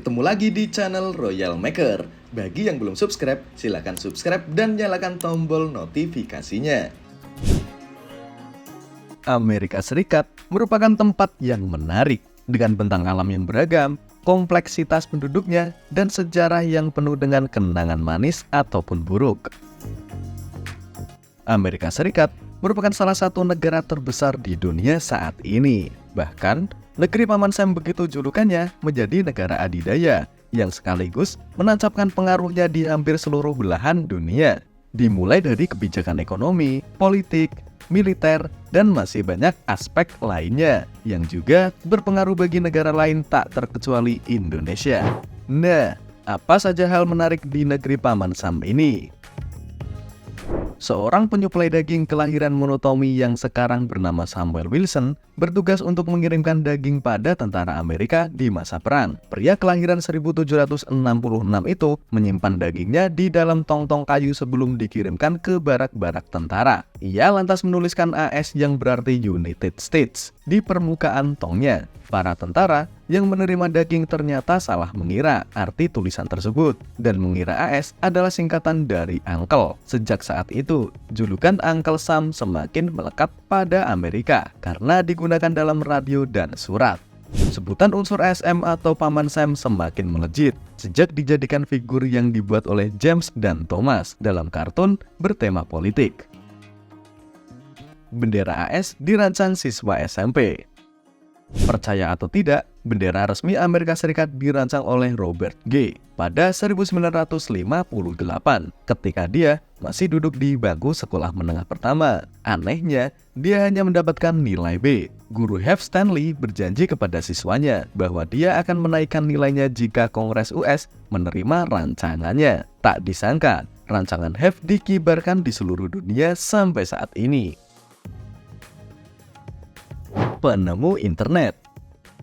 ketemu lagi di channel Royal Maker. Bagi yang belum subscribe, silahkan subscribe dan nyalakan tombol notifikasinya. Amerika Serikat merupakan tempat yang menarik dengan bentang alam yang beragam, kompleksitas penduduknya, dan sejarah yang penuh dengan kenangan manis ataupun buruk. Amerika Serikat merupakan salah satu negara terbesar di dunia saat ini. Bahkan, negeri Paman Sam begitu julukannya menjadi negara adidaya yang sekaligus menancapkan pengaruhnya di hampir seluruh belahan dunia. Dimulai dari kebijakan ekonomi, politik, militer, dan masih banyak aspek lainnya yang juga berpengaruh bagi negara lain tak terkecuali Indonesia. Nah, apa saja hal menarik di negeri Paman Sam ini? Seorang penyuplai daging kelahiran monotomi yang sekarang bernama Samuel Wilson bertugas untuk mengirimkan daging pada tentara Amerika di masa perang. Pria kelahiran 1766 itu menyimpan dagingnya di dalam tong-tong kayu sebelum dikirimkan ke barak-barak tentara. Ia lantas menuliskan AS yang berarti United States di permukaan tongnya. Para tentara yang menerima daging ternyata salah mengira arti tulisan tersebut dan mengira AS adalah singkatan dari Uncle. Sejak saat itu, julukan Uncle Sam semakin melekat pada Amerika karena digunakan dalam radio dan surat. Sebutan unsur SM atau Paman Sam semakin melejit sejak dijadikan figur yang dibuat oleh James dan Thomas dalam kartun bertema politik. Bendera AS dirancang siswa SMP. Percaya atau tidak, bendera resmi Amerika Serikat dirancang oleh Robert G. pada 1958 ketika dia masih duduk di bangku sekolah menengah pertama. Anehnya, dia hanya mendapatkan nilai B. Guru Heath Stanley berjanji kepada siswanya bahwa dia akan menaikkan nilainya jika Kongres US menerima rancangannya. Tak disangka, rancangan Heath dikibarkan di seluruh dunia sampai saat ini. Penemu internet.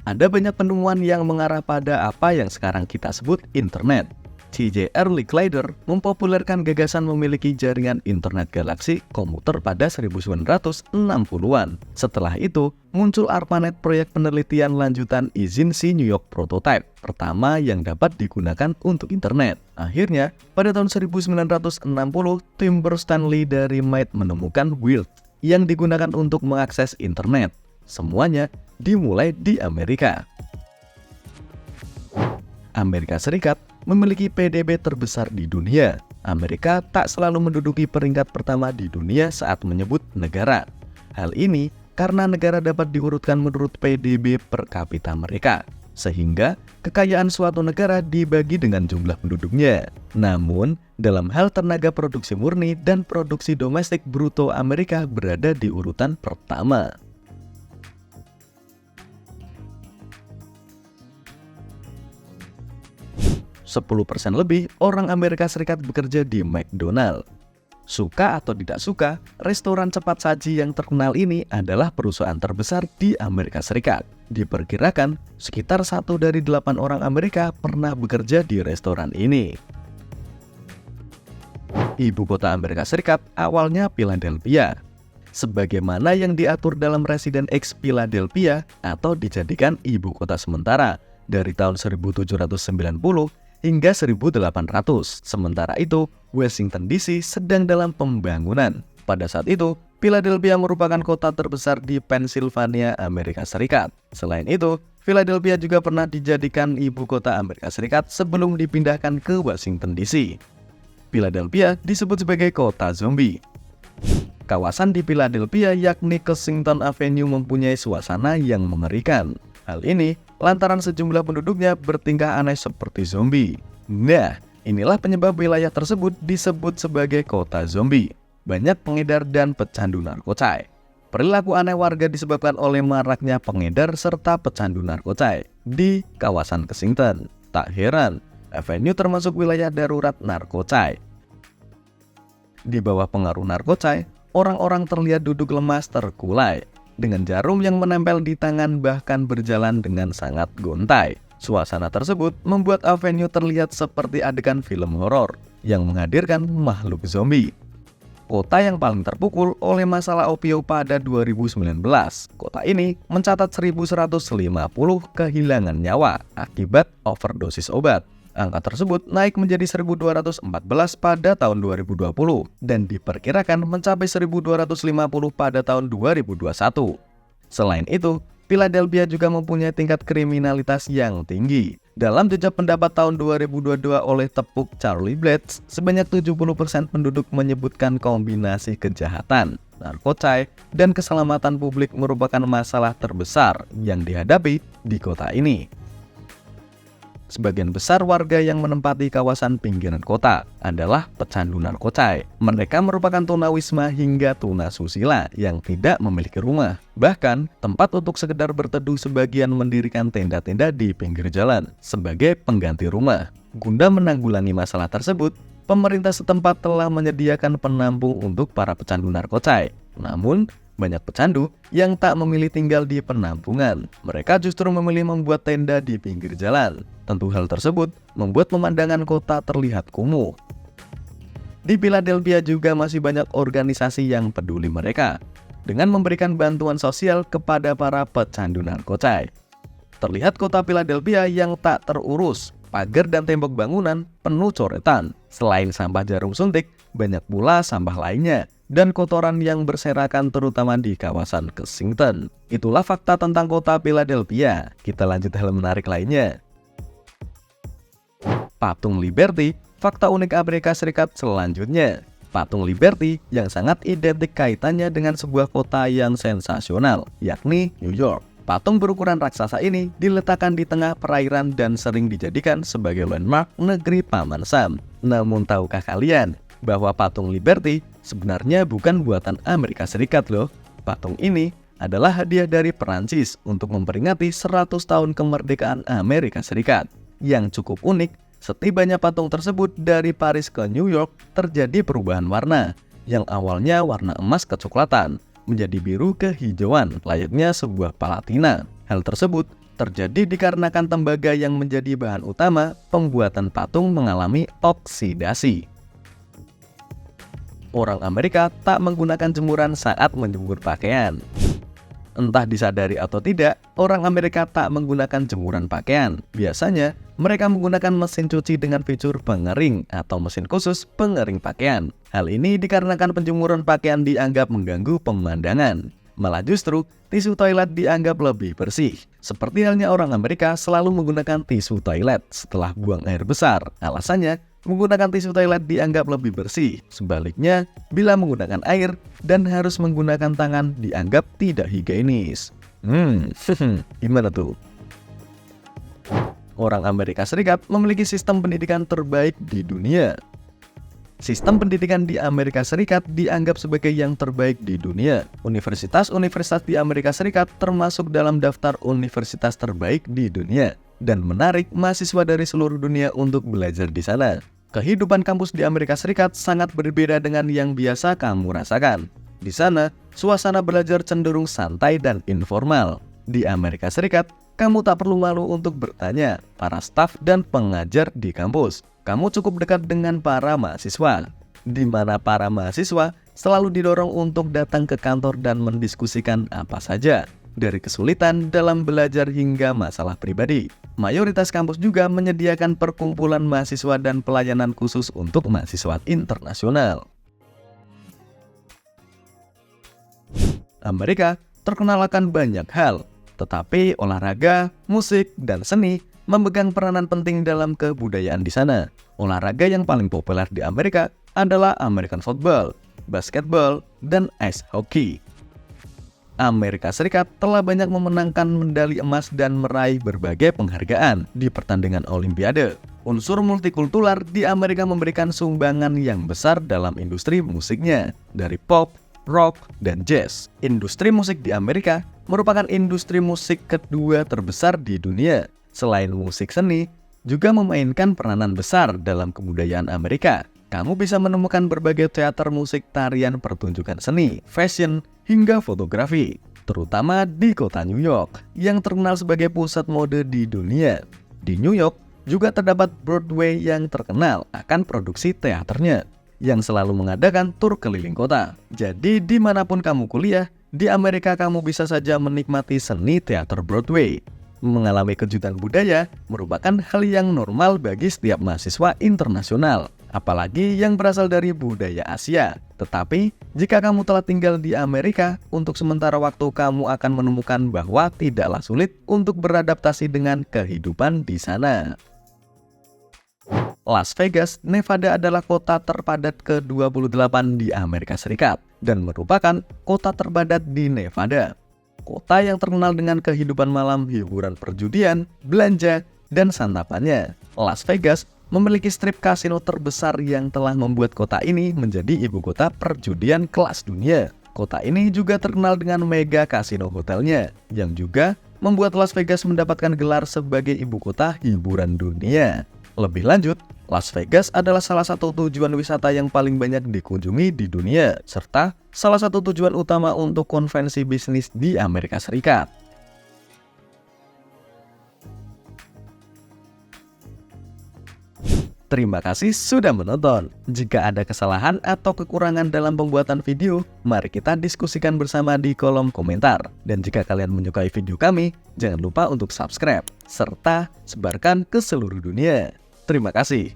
Ada banyak penemuan yang mengarah pada apa yang sekarang kita sebut internet. C.J. Early Glider mempopulerkan gagasan memiliki jaringan internet galaksi komputer pada 1960-an. Setelah itu, muncul ARPANET, proyek penelitian lanjutan izin si New York Prototype, pertama yang dapat digunakan untuk internet. Akhirnya, pada tahun 1960, tim Stanley dari MIT menemukan WIRD yang digunakan untuk mengakses internet. Semuanya dimulai di Amerika. Amerika Serikat memiliki PDB terbesar di dunia. Amerika tak selalu menduduki peringkat pertama di dunia saat menyebut negara. Hal ini karena negara dapat diurutkan menurut PDB per kapita mereka, sehingga kekayaan suatu negara dibagi dengan jumlah penduduknya. Namun, dalam hal tenaga produksi murni dan produksi domestik bruto, Amerika berada di urutan pertama. 10% lebih orang Amerika Serikat bekerja di McDonald. Suka atau tidak suka, restoran cepat saji yang terkenal ini adalah perusahaan terbesar di Amerika Serikat. Diperkirakan, sekitar 1 dari 8 orang Amerika pernah bekerja di restoran ini. Ibu kota Amerika Serikat awalnya Philadelphia, sebagaimana yang diatur dalam Residen X Philadelphia atau dijadikan ibu kota sementara dari tahun 1790 hingga 1800. Sementara itu, Washington DC sedang dalam pembangunan. Pada saat itu, Philadelphia merupakan kota terbesar di Pennsylvania, Amerika Serikat. Selain itu, Philadelphia juga pernah dijadikan ibu kota Amerika Serikat sebelum dipindahkan ke Washington DC. Philadelphia disebut sebagai kota zombie. Kawasan di Philadelphia yakni Kensington Avenue mempunyai suasana yang mengerikan. Hal ini lantaran sejumlah penduduknya bertingkah aneh seperti zombie. Nah, inilah penyebab wilayah tersebut disebut sebagai kota zombie. Banyak pengedar dan pecandu narkotika. Perilaku aneh warga disebabkan oleh maraknya pengedar serta pecandu narkotika di kawasan Kensington. Tak heran, Avenue termasuk wilayah darurat narkotika. Di bawah pengaruh narkotika, orang-orang terlihat duduk lemas terkulai, dengan jarum yang menempel di tangan bahkan berjalan dengan sangat gontai. Suasana tersebut membuat Avenue terlihat seperti adegan film horor yang menghadirkan makhluk zombie. kota yang paling terpukul oleh masalah opio pada 2019. Kota ini mencatat 1.150 kehilangan nyawa akibat overdosis obat. Angka tersebut naik menjadi 1.214 pada tahun 2020 dan diperkirakan mencapai 1.250 pada tahun 2021. Selain itu, Philadelphia juga mempunyai tingkat kriminalitas yang tinggi. Dalam jejak pendapat tahun 2022 oleh Tepuk Charlie Blades, sebanyak 70% penduduk menyebutkan kombinasi kejahatan, narkotika, dan keselamatan publik merupakan masalah terbesar yang dihadapi di kota ini. Sebagian besar warga yang menempati kawasan pinggiran kota adalah pecandu narkotika. Mereka merupakan tunawisma hingga tunasusila yang tidak memiliki rumah. Bahkan, tempat untuk sekedar berteduh sebagian mendirikan tenda-tenda di pinggir jalan sebagai pengganti rumah. Guna menanggulangi masalah tersebut, pemerintah setempat telah menyediakan penampung untuk para pecandu narkotika. Namun, banyak pecandu yang tak memilih tinggal di penampungan. Mereka justru memilih membuat tenda di pinggir jalan. Tentu hal tersebut membuat pemandangan kota terlihat kumuh. Di Philadelphia juga masih banyak organisasi yang peduli mereka dengan memberikan bantuan sosial kepada para pecandu narkotika. Terlihat kota Philadelphia yang tak terurus, pagar dan tembok bangunan penuh coretan. Selain sampah jarum suntik, banyak pula sampah lainnya dan kotoran yang berserakan terutama di kawasan Kensington. Itulah fakta tentang kota Philadelphia. Kita lanjut hal menarik lainnya. Patung Liberty, fakta unik Amerika Serikat selanjutnya. Patung Liberty yang sangat identik kaitannya dengan sebuah kota yang sensasional, yakni New York. Patung berukuran raksasa ini diletakkan di tengah perairan dan sering dijadikan sebagai landmark negeri Paman Sam. Namun tahukah kalian bahwa patung Liberty sebenarnya bukan buatan Amerika Serikat loh? Patung ini adalah hadiah dari Perancis untuk memperingati 100 tahun kemerdekaan Amerika Serikat. Yang cukup unik, setibanya patung tersebut dari Paris ke New York terjadi perubahan warna, yang awalnya warna emas kecoklatan menjadi biru kehijauan layaknya sebuah palatina. Hal tersebut terjadi dikarenakan tembaga yang menjadi bahan utama pembuatan patung mengalami oksidasi. Orang Amerika tak menggunakan jemuran saat menjemur pakaian. Entah disadari atau tidak, orang Amerika tak menggunakan jemuran pakaian. Biasanya, mereka menggunakan mesin cuci dengan fitur pengering atau mesin khusus pengering pakaian. Hal ini dikarenakan penjemuran pakaian dianggap mengganggu pemandangan. Malah justru, tisu toilet dianggap lebih bersih. Seperti halnya orang Amerika selalu menggunakan tisu toilet setelah buang air besar. Alasannya, menggunakan tisu toilet dianggap lebih bersih. Sebaliknya, bila menggunakan air dan harus menggunakan tangan dianggap tidak higienis. Gimana tuh? Orang Amerika Serikat memiliki sistem pendidikan terbaik di dunia. Sistem pendidikan di Amerika Serikat dianggap sebagai yang terbaik di dunia. Universitas-universitas di Amerika Serikat termasuk dalam daftar universitas terbaik di dunia dan menarik mahasiswa dari seluruh dunia untuk belajar di sana. Kehidupan kampus di Amerika Serikat sangat berbeda dengan yang biasa kamu rasakan. Di sana, suasana belajar cenderung santai dan informal. Di Amerika Serikat, kamu tak perlu malu untuk bertanya para staf dan pengajar di kampus. Kamu cukup dekat dengan para mahasiswa, di mana para mahasiswa selalu didorong untuk datang ke kantor dan mendiskusikan apa saja, dari kesulitan dalam belajar hingga masalah pribadi. Mayoritas kampus juga menyediakan perkumpulan mahasiswa dan pelayanan khusus untuk mahasiswa internasional. Amerika terkenal akan banyak hal, tetapi olahraga, musik, dan seni memegang peranan penting dalam kebudayaan di sana. Olahraga yang paling populer di Amerika adalah American football, basketball, dan ice hockey. Amerika Serikat telah banyak memenangkan medali emas dan meraih berbagai penghargaan di pertandingan Olimpiade. Unsur multikultural di Amerika memberikan sumbangan yang besar dalam industri musiknya, dari pop, rock, dan jazz. Industri musik di Amerika merupakan industri musik kedua terbesar di dunia. Selain musik seni, juga memainkan peranan besar dalam kebudayaan Amerika. Kamu bisa menemukan berbagai teater musik, tarian, pertunjukan seni, fashion, hingga fotografi, terutama di kota New York, yang terkenal sebagai pusat mode di dunia. Di New York, juga terdapat Broadway yang terkenal akan produksi teaternya. yang selalu mengadakan tur keliling kota. Jadi dimanapun kamu kuliah, di Amerika kamu bisa saja menikmati seni teater Broadway. Mengalami kejutan budaya merupakan hal yang normal bagi setiap mahasiswa internasional, apalagi yang berasal dari budaya Asia. Tetapi, jika kamu telah tinggal di Amerika, untuk sementara waktu kamu akan menemukan bahwa tidaklah sulit untuk beradaptasi dengan kehidupan di sana. Las Vegas, Nevada adalah kota terpadat ke-28 di Amerika Serikat dan merupakan kota terpadat di Nevada. Kota yang terkenal dengan kehidupan malam, hiburan perjudian, belanja, dan santapannya. Las Vegas memiliki strip kasino terbesar yang telah membuat kota ini menjadi ibu kota perjudian kelas dunia. Kota ini juga terkenal dengan mega kasino hotelnya, yang juga membuat Las Vegas mendapatkan gelar sebagai ibu kota hiburan dunia. Lebih lanjut, Las Vegas adalah salah satu tujuan wisata yang paling banyak dikunjungi di dunia, serta salah satu tujuan utama untuk konvensi bisnis di Amerika Serikat. Terima kasih sudah menonton. Jika ada kesalahan atau kekurangan dalam pembuatan video, mari kita diskusikan bersama di kolom komentar. Dan jika kalian menyukai video kami, jangan lupa untuk subscribe, serta sebarkan ke seluruh dunia. Terima kasih.